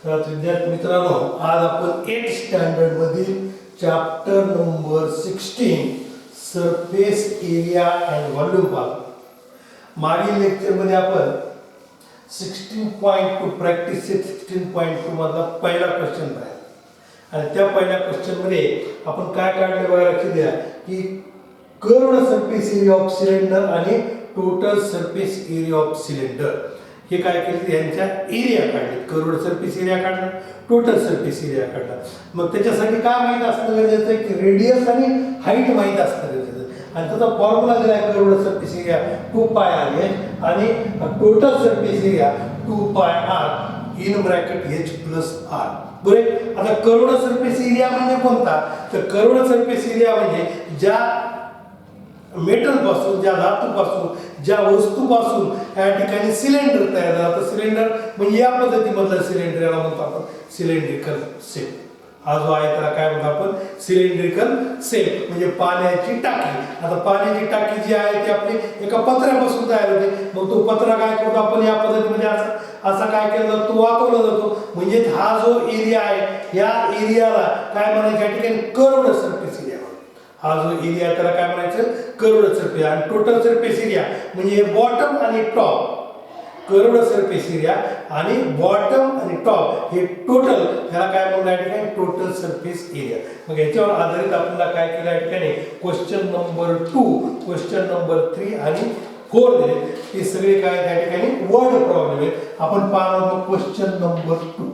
तर विद्यार्थी मित्रांनो, आज आपण 8th स्टँडर्ड मधील chapter number 16 surface area and volume पाहू। मागील लेक्चर मध्ये आपण 16.2 प्रॅक्टिस 16.2 मधला पहिला क्वेश्चन पाहिला आणि त्या पहिल्या क्वेश्चन मध्ये आपण काय काढले बघा, लक्ष द्या की curved surface area of cylinder आणि total surface area of cylinder हे काय केलं, यांच्या एरिया काढले, कर्व्ड सरफेस एरिया काढला, टोटल सरफेस एरिया काढला। मग त्याच्यासाठी काय माहित असणं गरजेचं आहे की रेडियस आणि हाईट माहित असणं गरजेचं आहे आणि त्याचा फॉर्म्युला दिला आहे कर्व्ड सरफेस एरिया 2πr आणि total surface area 2πr in bracket h plus r। बरोबर। आता कर्व्ड सरफेस एरिया म्हणजे कोणता, तर कर्व्ड सरफेस एरिया म्हणजे ज्या मेटल पासून, ज्या धातू पासून, ज्या वस्तू पासून या ठिकाणी सिलेंडर तयार झाला, तर सिलेंडर म्हणजे या पद्धतीमधला सिलेंडर याला म्हणतो आपण सिलेंड्रिकल शेप। हा जो आहे त्याला काय म्हणतो आपण, सिलेंड्रिकल शेप म्हणजे पाण्याची टाकी। आता पाण्याची टाकी जी आहे ती आपली एका पत्र्यापासून तयार होते, मग तो पत्रा काय करतो आपण या पद्धतीमध्ये असा काय केला जातो, तो वाकवला जातो। म्हणजे हा जो एरिया आहे या एरियाला काय म्हणायचं, या ठिकाणी कर्व्ड सरफेस एरिया। हा जो एरिया त्याला काय म्हणायचं, कर्व्ड सरफेस। आणि टोटल सरफेस एरिया म्हणजे बॉटम आणि टॉप, कर्व्ड सरफेस एरिया आणि बॉटम आणि टॉप हे टोटल, ह्याला काय म्हणतात या ठिकाणी टोटल सरफेस एरिया। मग याच्यावर आधारित आपल्याला काय केलं या ठिकाणी क्वेश्चन नंबर 2, क्वेश्चन नंबर 3 आणि 4 दिले। हे सगळे काय त्या ठिकाणी वर्ड प्रॉब्लेम आहेत। आपण पाहणार आहोत क्वेश्चन नंबर 2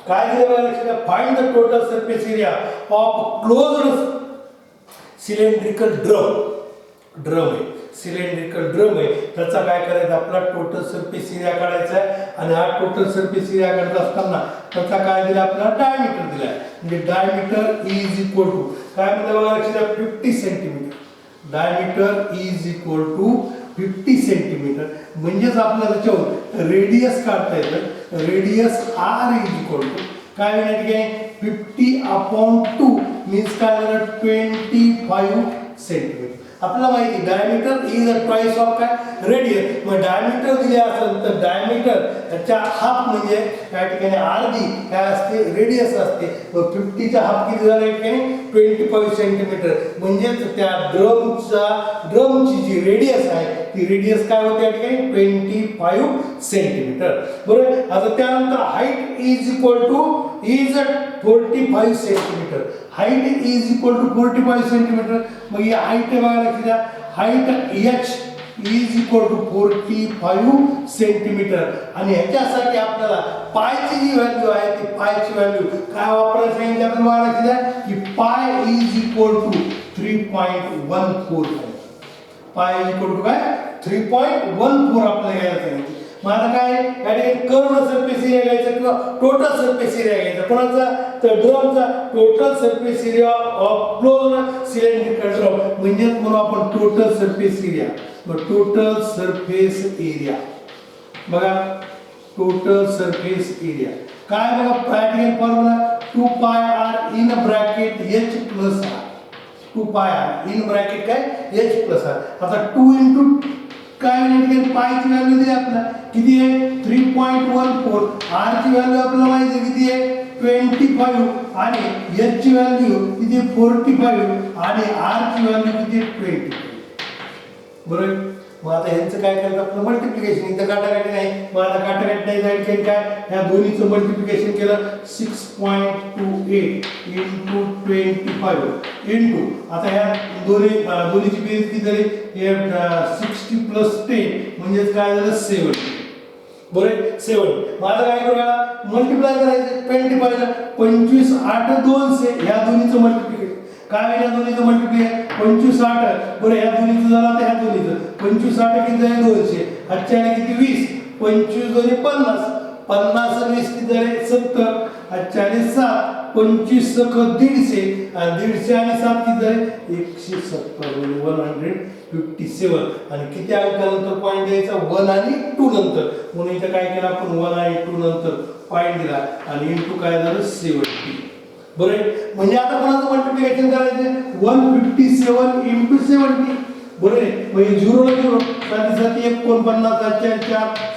काय दिलं लक्षात, find the total surface area of closed cylindrical drum आहे, सिलेंड्रिकल ड्रम आहे, त्याचा काय करायचं आपला टोटल सरफेस एरिया काढायचा आहे। आणि हा टोटल सरफेस एरिया काढत असताना त्याचा काय दिला आपल्याला, डायमीटर दिला आहे। म्हणजे डायमीटर इज इक्वल टू काय म्हणलं बघा लक्षात, 50 centimetre. Diameter is equal to 50 centimetre. म्हणजेच आपल्याला त्याच्यावर रेडियस काढता येतं, radius r is equal to काय माहिती आहे 50/2 मीन्स काय झालं 25 सेंटीमीटर। आपल्याला माहिती diameter is a twice of काय रेडियस। मग डायमीटर दिले असेल तर डायमीटर त्याच्या हाफ म्हणजे या ठिकाणी अर्धी काय असते, रेडियस असते। मग 50 चा हाफ किती झाला या ठिकाणी 25 सेंटीमीटर। म्हणजे त्या ड्रमची जी रेडियस आहे ती रेडियस काय होते या ठिकाणी 25 सेंटीमीटर। बरोबर। आता त्यानंतर height is equal to is 45 centimetre. Height is equal to 45 centimetre. मग ही हाईट बघा लक्षात, height h is equal to 45 centimetre. आणि ह्याच्यासाठी आपल्याला पायची जी व्हॅल्यू आहे ती पायची व्हॅल्यू काय वापरायला सांगितलं आपल्याला लक्षात की पाय इज इक्वल टू 3.14। पाय इज इक्वल टू काय 3.14 आपल्याला घ्यायला सांगितलं। मग आता काय याने कर्व्ड सरफेस एरिया घ्यायचा किंवा टोटल सरफेस एरिया घ्यायचा, कोणाचा, तर ड्रमचा total surface area of closed cylindrical drum म्हणजे म्हणून आपण टोटल सरफेस एरिया। मग टोटल सरफेस एरिया बघा, टोटल सरफेस एरिया काय बघा, practical formula 2πr in bracket h plus r। 2πr in bracket काय h प्लस r। आता 2 इंटू काय म्हणजे पायची व्हॅल्यू दिली आपल्याला किती आहे 3.14, r ची व्हॅल्यू आपल्याला माहिती आहे किती आहे 25 आणि h ची व्हॅल्यू किती 45 आणि r ची व्हॅल्यू किती 20। बरोबर। मग आता ह्यांचं काय करायचं आपलं मल्टिप्लिकेशन, इथं काटाकाटी नाही, मग आता काटाकाटी नाही जायचं काय, ह्या दोन्हीचं मल्टिप्लिकेशन केलं 6.28 इंटू 25 इंटू आता ह्या दोन्हीची बेरीज किती झाली 60 प्लस 10 म्हणजे काय झालं 70। बरोबर 70। मग आता काय करूया मल्टिप्लाय करायचं 25 ला 25 8 200 ह्या दोन्हीचं मल्टिप्लिकेशन काय या दोन्हीचं मल्टिप्लिकेशन 25 8 बरं ह्या दोन्हीचं झालं आता ह्या दोन्हीचं 25 8 किती झाले 200, अच्छा किती 20, 25 दोन्ही 50, 50 20 किती झाले 70, अच्छा 7 25 सक 150 आणि 150 आणि 7 किती झाले 170 157 आणि किती अंकानंतर पॉईंट द्यायचा 1 आणि 2 नंतर। म्हणून इथं काय केलं आपण 1 आणि 2 नंतर पॉईंट दिला आणि इंटू काय झालं 70। बरोबर। म्हणजे आता कोणाचं मल्टिप्लिकेशन करायचं 157 इंटू 70 बरोबर आहे. म्हणजे 0 ला 0 साती साती 49 4 4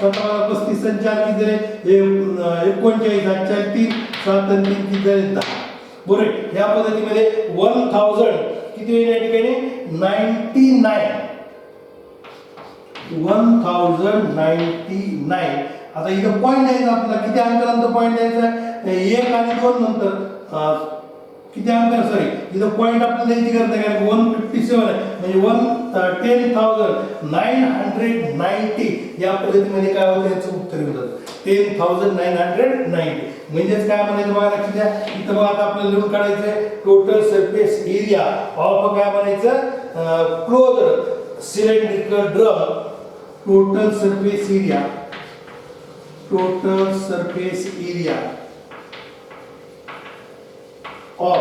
17 35 आणि 4 किती झाले 39 4 3 7 आणि 3 किती झाले 10. बरोबर आहे. या पद्धतीमध्ये 1000 किती होईल या ठिकाणी 99 1099. आता इथं पॉईंट द्यायचा आपल्याला किती अंकानंतर पॉईंट द्यायचा आहे 1 आणि 2 नंतर किती अंक सॉरी इथं पॉईंट आपल्याला द्यायची गरज नाही कारण 157 आहे म्हणजे 10990 या पद्धतीमध्ये काय होतं याचं उत्तर येऊन जातं 10990 म्हणजेच काय म्हणायचं बघा लक्षात द्या इथं बघा आता आपल्याला लिहून काढायचं आहे टोटल सरफेस एरिया ऑफ काय म्हणायचं closed cylindrical drum total surface area of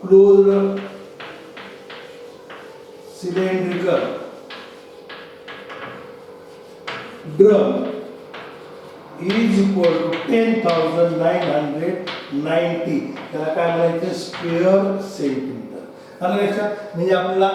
closed cylindrical drum is equal to 10,990 त्याला काय म्हणायचं स्क्वेअर सेंटीमीटर. आलं लक्षात म्हणजे आपल्याला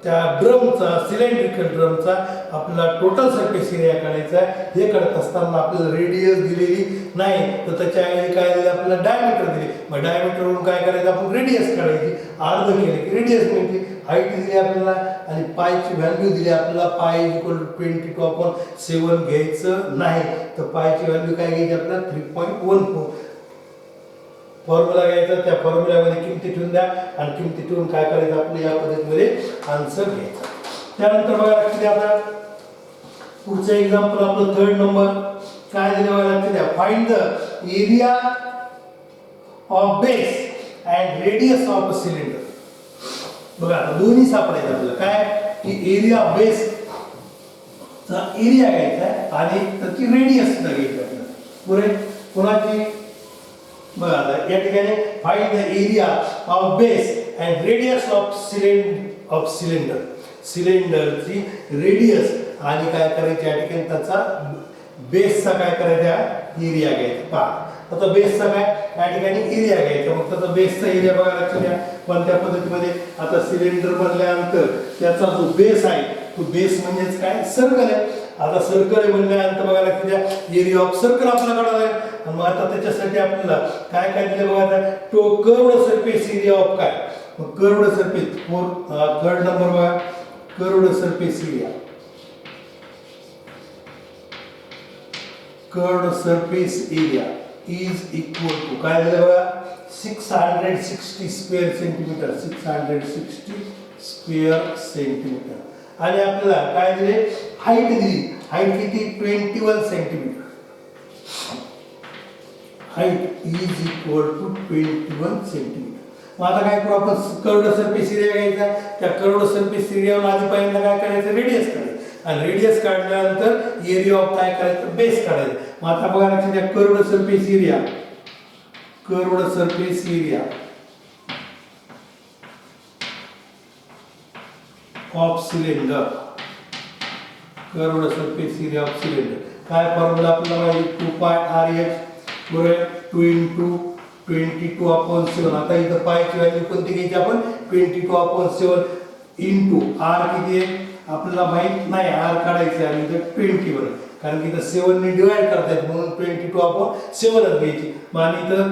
त्या ड्रमचा सिलेंड्रिकल ड्रमचा आपला टोटल सरफेस एरिया काढायचा आहे. हे काढत असताना आपल्याला रेडियस दिलेली नाही तर त्याच्याऐवजी काय दिलं आपल्याला डायमीटर दिले. मग डायमीटरवरून काय करायचं आपण रेडियस काढायची अर्ध केले की रेडियस मिळते. हाईट दिली आपल्याला आणि पायची व्हॅल्यू दिली आपल्याला पाय इक्वल टू 22/7 घ्यायचं नाही तर पायची व्हॅल्यू काय घ्यायची आपल्याला 3.14 फॉर्म्युला घ्यायचा. त्या फॉर्म्युल्यामध्ये किमती ठेवून द्या आणि किमती ठेवून काय करायचं आपलं या पद्धतीमध्ये आन्सर घ्यायचा. त्यानंतर बघा लक्ष द्या आता पुढचं एक्झाम्पल आपलं 3rd नंबर काय दिलं बघा लक्ष द्या find the area of base and radius of a cylinder. बघा दोन्ही सापडायचं आपल्याला काय की एरिया बेस चा एरिया घ्यायचा आहे आणि त्याची रेडियस सुद्धा घ्यायची आपल्याला. पुढे कोणाची बघा आता या ठिकाणी find the area of base and radius of cylinder सिलेंडरची रेडियस आणि काय करायचं या ठिकाणी त्याचा बेसचा काय करायचा एरिया घ्यायचा. पहा आता बेसचा काय या ठिकाणी एरिया घ्यायचा मग त्याचा बेसचा एरिया बघा लक्षात घ्या कोणत्या पद्धतीमध्ये आता सिलेंडर बनल्यानंतर त्याचा जो बेस आहे तो बेस म्हणजेच काय सर्कल आहे. आता सर्कल आहे म्हणल्यानंतर बघा लक्षात घ्या एरिया ऑफ सर्कल आपल्याला काढायला आहे. मग आता त्याच्यासाठी आपल्याला काय काय दिलं बघा आता तो कर्व्ड सरफेस एरिया ऑफ काय मग कर्व्ड सरफेस 3rd नंबर बघा curved surface area is equal to काय दिलं बघा 660 स्क्वेअर सेंटीमीटर 660 स्क्वेअर सेंटीमीटर आणि आपल्याला काय दिले हाईट दिली हाईट किती 21 centimetre height is equal to 21 centimetre. मग आता काय करू आपण कर्व्ड सरफेस एरिया घ्यायचा त्या कर्व्ड सरफेस एरियावर आधी पहिल्यांदा काय करायचं रेडियस काढायचं आणि रेडियस काढल्यानंतर एरिया ऑफ काय करायचं बेस काढायचं. मग आता बघा लक्षात घ्या curved surface area of cylinder curved surface area of cylinder काय फॉर्म्युला आपल्याला माहिती 2πRh बरोबर 2 × 22/7. आता इथं पायची व्हॅल्यू कोणती घ्यायची आपण 22/7 इंटू आर किती आहे आपल्याला माहित नाही आर काढायचं आणि इथं 21 कारण की इथं 7 ने डिवाइड करतात म्हणून 22/7 घ्यायची. मग आणि इथं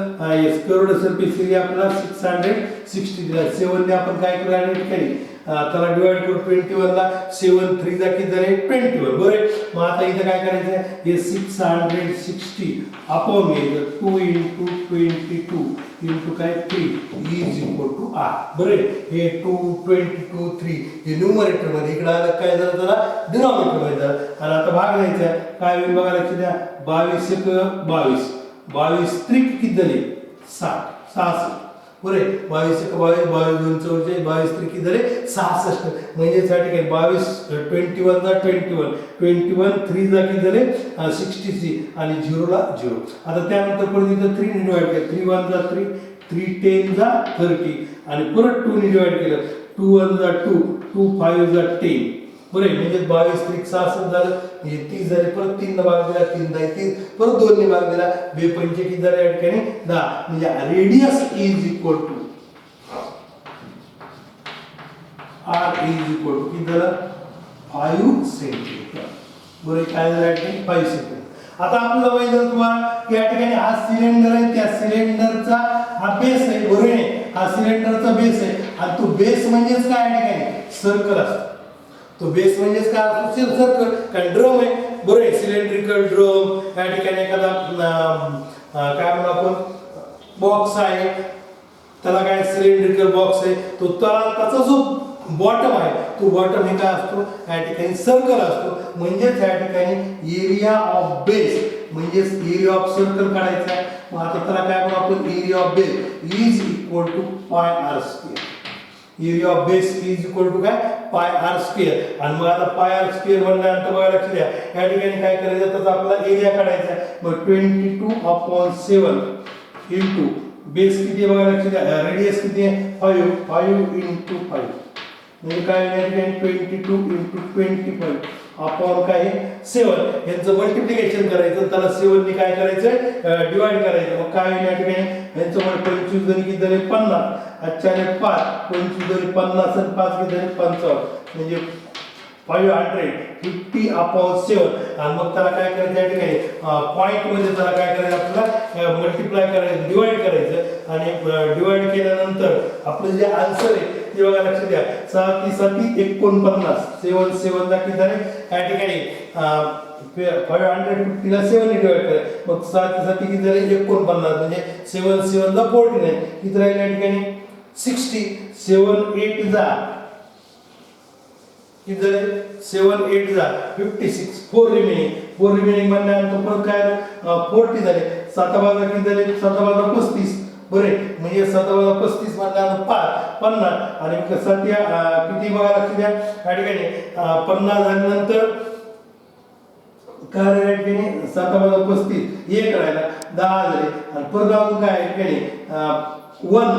कर्व्ड सरफेस एरिया आपल्याला 660 दिला 7 ने आपण काय करू ऍड केली त्याला डिवाइड करू 21 ला 7 3 जा किती झाले 21 बरोबर. मग आता इथं काय करायचं हे 660 अपॉन घ्यायचं 2 × 22 इंटू काय 3 इज इक्वल टू आर बरोबर. हे 2 22 3 हे न्यूमरेटर मध्ये इकडे आलं काय झालं त्याला डिनॉमिनेटर मध्ये झालं आणि आता भाग द्यायचा काय होईल बघा लक्ष द्या 22 × 22 22 त्रिक किती झाले 60 66 बरोबर 22 × 22 22 2 44 22 त्रिक किती झाले 66 म्हणजे या ठिकाणी 22 21 ला 21 21 3 जा किती झाले 63 आणि 0 ला 0. आता त्यानंतर परत इथं 3 ने डिवाइड केलं 3 1 जा 3 3 10 जा 30 आणि परत 2 ने डिवाइड केलं 2 1 जा 2 2 5 जा 10 बरोबर म्हणजे 22 त्रिक 66 झालं हे 30 झाले परत 3 ने भाग दिला 3 दा 3 परत 2 ने भाग दिला 2 पंचे किती झाले या ठिकाणी 10 म्हणजे radius is equal to r is equal to किती झालं 5 सेंटीमीटर. बरोबर काय झालं या ठिकाणी 5 सेंटीमीटर. आता आपल्याला माहिती आहे तुम्हाला की या ठिकाणी हा सिलेंडर आहे, त्या सिलेंडरचा हा बेस आहे. बरोबर आहे, हा सिलेंडरचा बेस आहे आणि तो बेस म्हणजेच काय या ठिकाणी सर्कल असतो. तो बेस म्हणजेच काय असतो सर्कल. कारण ड्रम आहे. बरोबर आहे, सिलेंड्रिकल ड्रम. या ठिकाणी एखादा काय म्हणू आपण बॉक्स आहे, त्याला काय सिलेंड्रिकल बॉक्स आहे, तो त्याचा जो बॉटम आहे तो बॉटम हे काय असतो या ठिकाणी सर्कल असतो. म्हणजेच या ठिकाणी एरिया ऑफ बेस म्हणजेच एरिया ऑफ सर्कल काढायचा आहे. मग आता त्याला काय म्हणू आपण area of base is equal to pi r square. Area of base is equal to काय पाय आर स्क्वेअर. आणि मग आता पाय आर स्क्वेअर म्हणल्यानंतर बघा लक्ष द्या या ठिकाणी काय करायचं तर आपल्याला एरिया काढायचा आहे. मग 22/7 इंटू बेस किती आहे बघा लक्ष द्या, रेडियस किती आहे 5 इंटू 5 म्हणजे काय या ठिकाणी 22 इंटू 25 अपॉन काय 7 यांचं मल्टिप्लिकेशन करायचं. त्याला 7 ने काय करायचं डिवाइड करायचं. मग काय या ठिकाणी यांचं मग 25 जरी किती झाले 50, अच्छा 5 25 जरी 50 आणि 5 किती झाले 55 म्हणजे 550/7. आणि मग त्याला काय करायचं या ठिकाणी पॉइंट मध्ये त्याला काय करायचं आपल्याला मल्टिप्लाय करायचं, डिवाइड करायचं. आणि डिवाइड केल्यानंतर आपलं जे आन्सर आहे ते बघा लक्ष द्या 7×7 = 49. 7 किती झाले या ठिकाणी 550 ला 7 ने डिवाइड करा. मग 7 किती झाले 49 म्हणजे 7 49 किती राहिले या ठिकाणी 60. 7 8 जा किती झाले 7 8 जा 56. 4 रिमेनिंग म्हणल्यानंतर परत काय 40 झाले. 7 किती झाले 7 35 बरे म्हणजे 7 35 म्हणल्यानंतर 50 आणि 7 किती बघा लक्ष द्या या ठिकाणी 50 झाल्यानंतर काय या ठिकाणी 7 35 1 राहिला 10 झाले. आणि परत अजून काय या ठिकाणी 1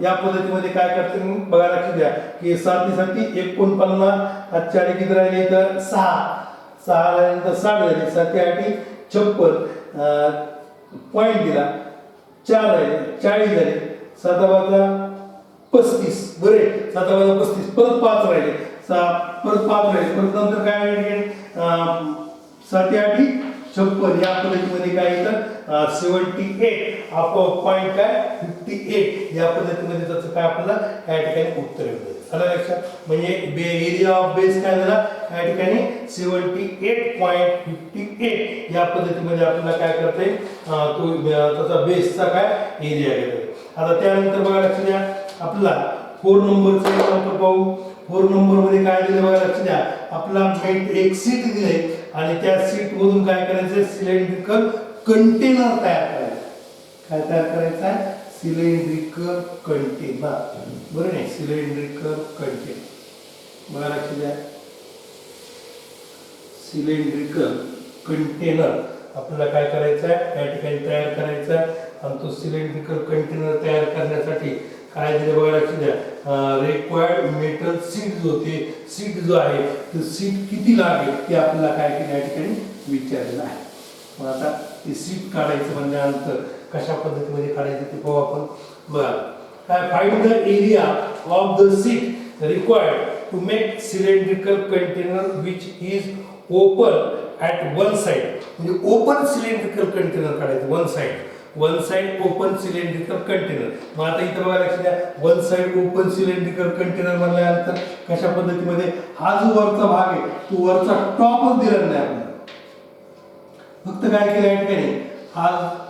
या पद्धतीमध्ये काय करते बघा लक्ष द्या की 7 49 अच्छा किती राहिले तर 6 झाल्यानंतर 60 झाले. 7 56 पॉइंट दिला 4 राहिले 40 झाले. 7 35 बरे 7 35 परत 5 राहिले परत 5 राहिले परत नंतर काय आहे 7 8 56 या पद्धतीमध्ये काय येतं 78 आपण पॉइंट काय 58 या पद्धतीमध्ये त्याचं काय आपल्याला या ठिकाणी उत्तर येतं. आलं लक्षात. म्हणजे एरिया ऑफ बेस काय झाला या ठिकाणी 78.58 या पद्धतीमध्ये आपल्याला काय करता येईल तो त्याचा बेसचा काय एरिया येतो. आता त्यानंतर बघा लक्ष द्या आपला 4 नंबरचा एक्झाम्पल पाहू. 4 नंबर मध्ये काय दिले बघा लक्ष द्या आपला एक सीट दिले आणि त्या सीट मधून काय करायचं सिलेंड्रिकल कंटेनर तयार करायचं. काय तयार करायचं आहे सिलेंड्रिकल कंटेनर. बरोबर आहे सिलेंड्रिकल कंटेनर बघा लक्ष द्या सिलेंड्रिकल कंटेनर आपल्याला काय करायचं आहे या ठिकाणी तयार करायचं आहे. आणि तो सिलेंड्रिकल कंटेनर तयार करण्यासाठी काय दिलं बघा लक्ष द्या रिक्वायर्ड मेटल सीट जो आहे तो सीट किती लागेल ते आपल्याला काय केलं या ठिकाणी विचारलेलं आहे. मग आता ते सीट काढायचं म्हणल्यानंतर कशा पद्धतीमध्ये काढायचं ते पाहू आपण. बघा काय find the area of the sheet required to make cylindrical container which is open at one side. म्हणजे ओपन सिलेंड्रिकल कंटेनर काढायचं one side open cylindrical container. मग आता इथं बघा लक्ष द्या one side open cylindrical container म्हणल्यानंतर कशा पद्धतीमध्ये हा जो वरचा भाग आहे तो वरचा टॉपच दिलेला नाही आपल्याला. फक्त काय केलं या ठिकाणी हा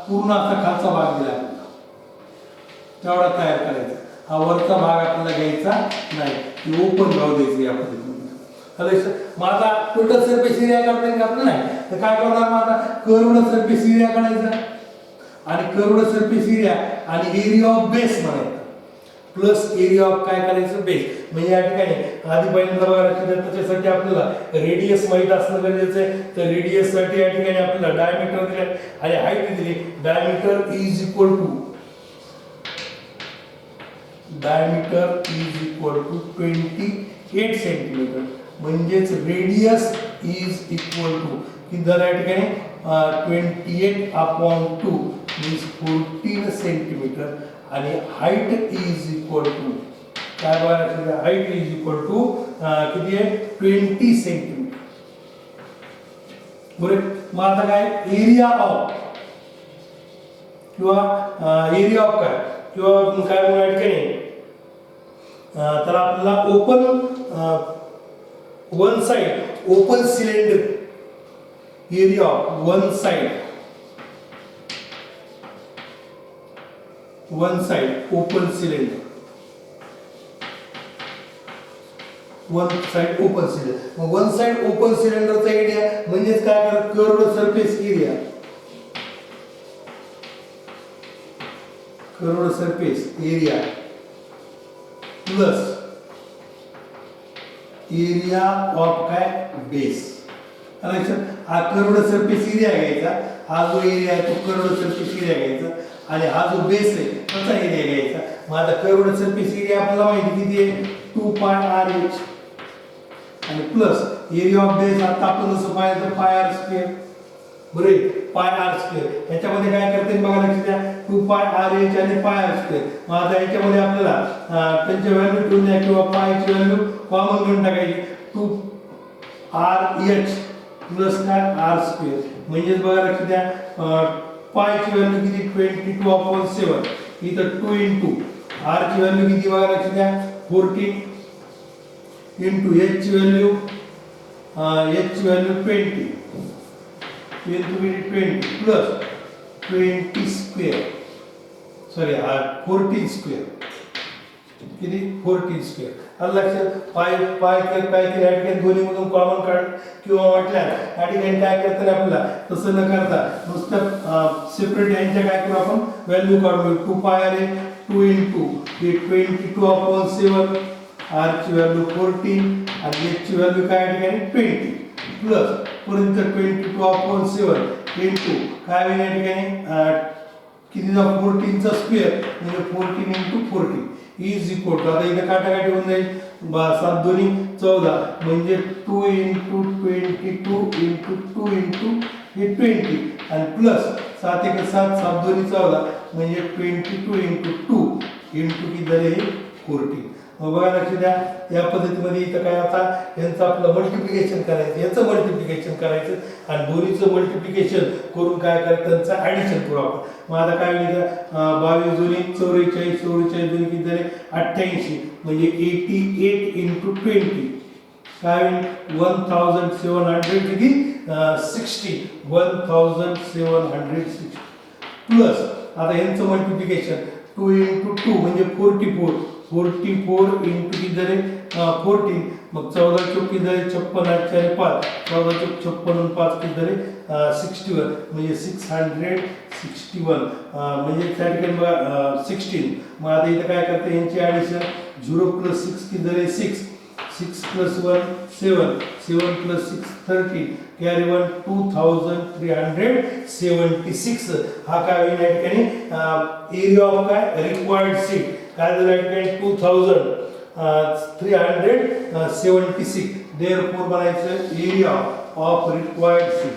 पूर्ण असा खालचा भाग दिला आपल्याला तेवढा तयार करायचा. हा वरचा भाग आपल्याला घ्यायचा नाही ओपन राहू द्यायचं या पद्धतीमध्ये. मग आता टोटल सरफेस एरिया काढता येईल आपल्याला नाही तर काय करणार मग आता कर्व्ड सरफेस एरिया काढायचा आणि कर्व्ड सरफेस एरिया आणि एरिया ऑफ बेस म्हणायचं प्लस एरिया ऑफ काय करायचं बेस. म्हणजे या ठिकाणी आधी पहिल्यांदा बघा लक्षात द्या त्याच्यासाठी आपल्याला रेडियस माहित असणं गरजेचं आहे. तर रेडियस साठी या ठिकाणी आपल्याला डायमीटर दिले आणि हाईट दिली. Diameter is equal to 28 centimetre. म्हणजेच रेडियस इज इक्वल टू किती झालं या ठिकाणी 28/2 मीन्स 14 सेंटीमीटर आणि हाईट इज इक्वल टू काय बघा लक्षात घ्या, हाईट इज इक्वल टू किती आहे 20 सेंटीमीटर. बरोबर. मग आता काय एरिया ऑफ किंवा एरिया ऑफ काय किंवा काय म्हणून या ठिकाणी तर आपल्याला open one side open cylinder area of one side open cylinder one side open cylinder. मग वन साइड ओपन सिलेंडरचा एरिया म्हणजेच काय करत curved surface area plus area of काय बेस. हा कर्व्ड सरफेस एरिया घ्यायचा, हा जो एरिया आहे तो कर्व्ड सरफेस एरिया घ्यायचा आणि हा जो बेस आहे त्याचा एरिया घ्यायचा. मग आता कर्व्ड सरफेस एरिया आपल्याला माहिती किती आहे 2 पाय आर एच आणि प्लस एरिया ऑफ बेस आता आपण जसं पाहिलं पाय आर स्क्वेअर. बरोबर, पाय आर स्क्वेअर याच्यामध्ये काय करते बघा लक्षात द्या 2 पाय आर एच आणि पाय आर स्क्वेअर. मग आता याच्यामध्ये आपल्याला त्यांची व्हॅल्यू ठेवून द्या किंवा पायची व्हॅल्यू कॉमन घेऊन टाकायची 2 आर एच प्लस काय आर स्क्वेअर. म्हणजेच बघा लक्षात द्या पायची व्हॅल्यू किती 22/7 इथं 2 इंटू आर ची व्हॅल्यू किती बघा लक्षात द्या 14 इंटू एच ची व्हॅल्यू 20 प्लस 20 स्क्वेअर 14 स्क्वेअर किती 14 स्क्वेअर. आलं लक्षात. पाय पाय काय केलं या ठिकाणी दोन्ही मधून कॉमन काढ किंवा वाटल्या या ठिकाणी काय करता आपल्याला तसं न करता नुसतं सेपरेट यांच्या काय करू आपण व्हॅल्यू काढू 2 पाय आले 2 इंटू 22/7 आर ची व्हॅल्यू 14 आणि एच ची व्हॅल्यू काय या ठिकाणी 20 प्लस पर्यंत 22/7 इंटू काय होईल या ठिकाणी कितीचा 14 चा स्क्वेअर म्हणजे 14 इंटू 14 इज इक्वल टू आता इथे काटाकाटी होऊन जाईल 7 दोन्ही 14 म्हणजे 2 इंटू 22 इंटू 2 इंटू हे 20 आणि प्लस 7 1 7 7 दोन्ही 14 म्हणजे 22 इंटू 2 इंटू किती झाले 14. मग बघा लक्ष द्या या पद्धतीमध्ये इथं काय आता यांचं आपलं मल्टिप्लिकेशन करायचं याचं मल्टिप्लिकेशन करायचं आणि दोन्हीचं मल्टिप्लिकेशन करून काय करायचं त्यांचं ॲडिशन करू आपण. मग आता काय होईल 22 दोन्ही 44 44 दोन्ही किती झाले 88 म्हणजे 88 इंटू 20 काय होईल 1760 किती 60 1760 प्लस आता यांचं मल्टिप्लिकेशन 2 इंटू 2 म्हणजे 44 इंटू किती झाले 14 मग 14 चौक किती झाले 56 8 4 5 14 चौक 56 आणि 5 किती झाले 61 म्हणजे 661 म्हणजे त्या ठिकाणी बघा 16. मग आता इथं काय करते यांची ॲडिशन 0 प्लस 6 किती झाले 6 6 प्लस 1 7 7 प्लस 6 13 कॅरी 1 2376. हा काय होईल या ठिकाणी एरिया ऑफ काय रिक्वायर्ड सीट काय झालं या ठिकाणी 2376. देअरफॉर बनायचं area of required seat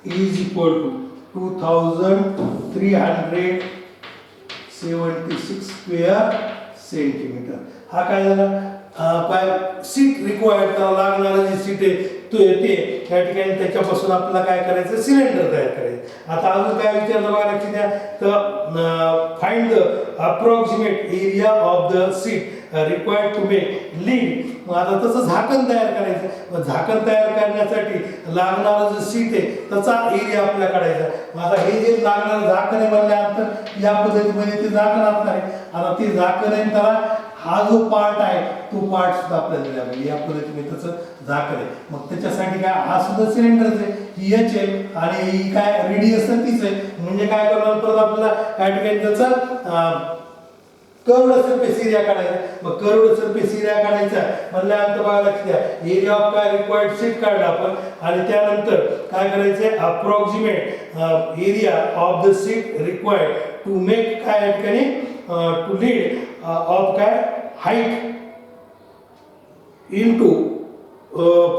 is equal to 2376 square centimetre. हा काय झाला काय सीट रिक्वायर्ड त्याला लागणारा जी सीट आहे तो येते त्या ठिकाणी त्याच्यापासून आपल्याला काय करायचं सिलेंडर तयार करायचं. आता अजून काय विचारलं बघा लक्षात द्या तर find the approximate area of the sheet required to make lid. मग आता तसं झाकण तयार करायचं. मग झाकण तयार करण्यासाठी लागणारं जे सीट आहे त्याचा एरिया आपल्याला काढायचा. मग आता हे जे लागणारं झाकण आहे म्हणल्यानंतर या पद्धतीमध्ये ते झाकण असणार आहे. आता ते झाकण आहे त्याला हा जो पार्ट आहे तो पार्ट सुद्धा आपल्याला दिला पाहिजे. या पद्धतीने त्याचं झाकण आहे. मग त्याच्यासाठी काय हा सुद्धा सिलेंडरच आहे ही एच आहे आणि ही काय रेडियस तीच आहे. म्हणजे काय करणार परत आपल्याला काय ठिकाणी त्याचा कर्व्ड सरफेस एरिया काढायचा. मग कर्व्ड सरफेस एरिया काढायचा म्हणल्यानंतर बघा लक्ष द्या एरिया ऑफ काय रिक्वायर्ड सीट काढला आपण आणि त्यानंतर काय करायचंय approximate area of the sheet required to make काय या ठिकाणी टू लीड ऑफ काय हाईट इनटू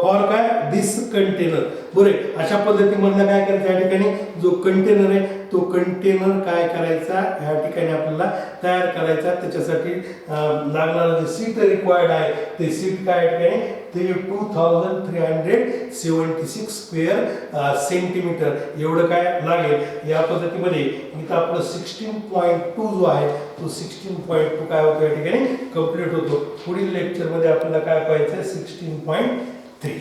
फॉर काय दिस कंटेनर. बरं, अशा पद्धतीमधला काय करायचं या ठिकाणी जो कंटेनर आहे तो कंटेनर काय करायचा या ठिकाणी आपल्याला तयार करायचा. त्याच्यासाठी लागणारं जे सीट रिक्वायर्ड आहे ते सीट काय या ठिकाणी ते 2376 स्क्वेअर सेंटीमीटर एवढं काय लागेल. या पद्धतीमध्ये इथं आपलं 16.2 जो आहे तो 16.2 काय होतो या ठिकाणी कंप्लीट होतो. पुढील लेक्चरमध्ये आपल्याला काय पाहायचं 16.3.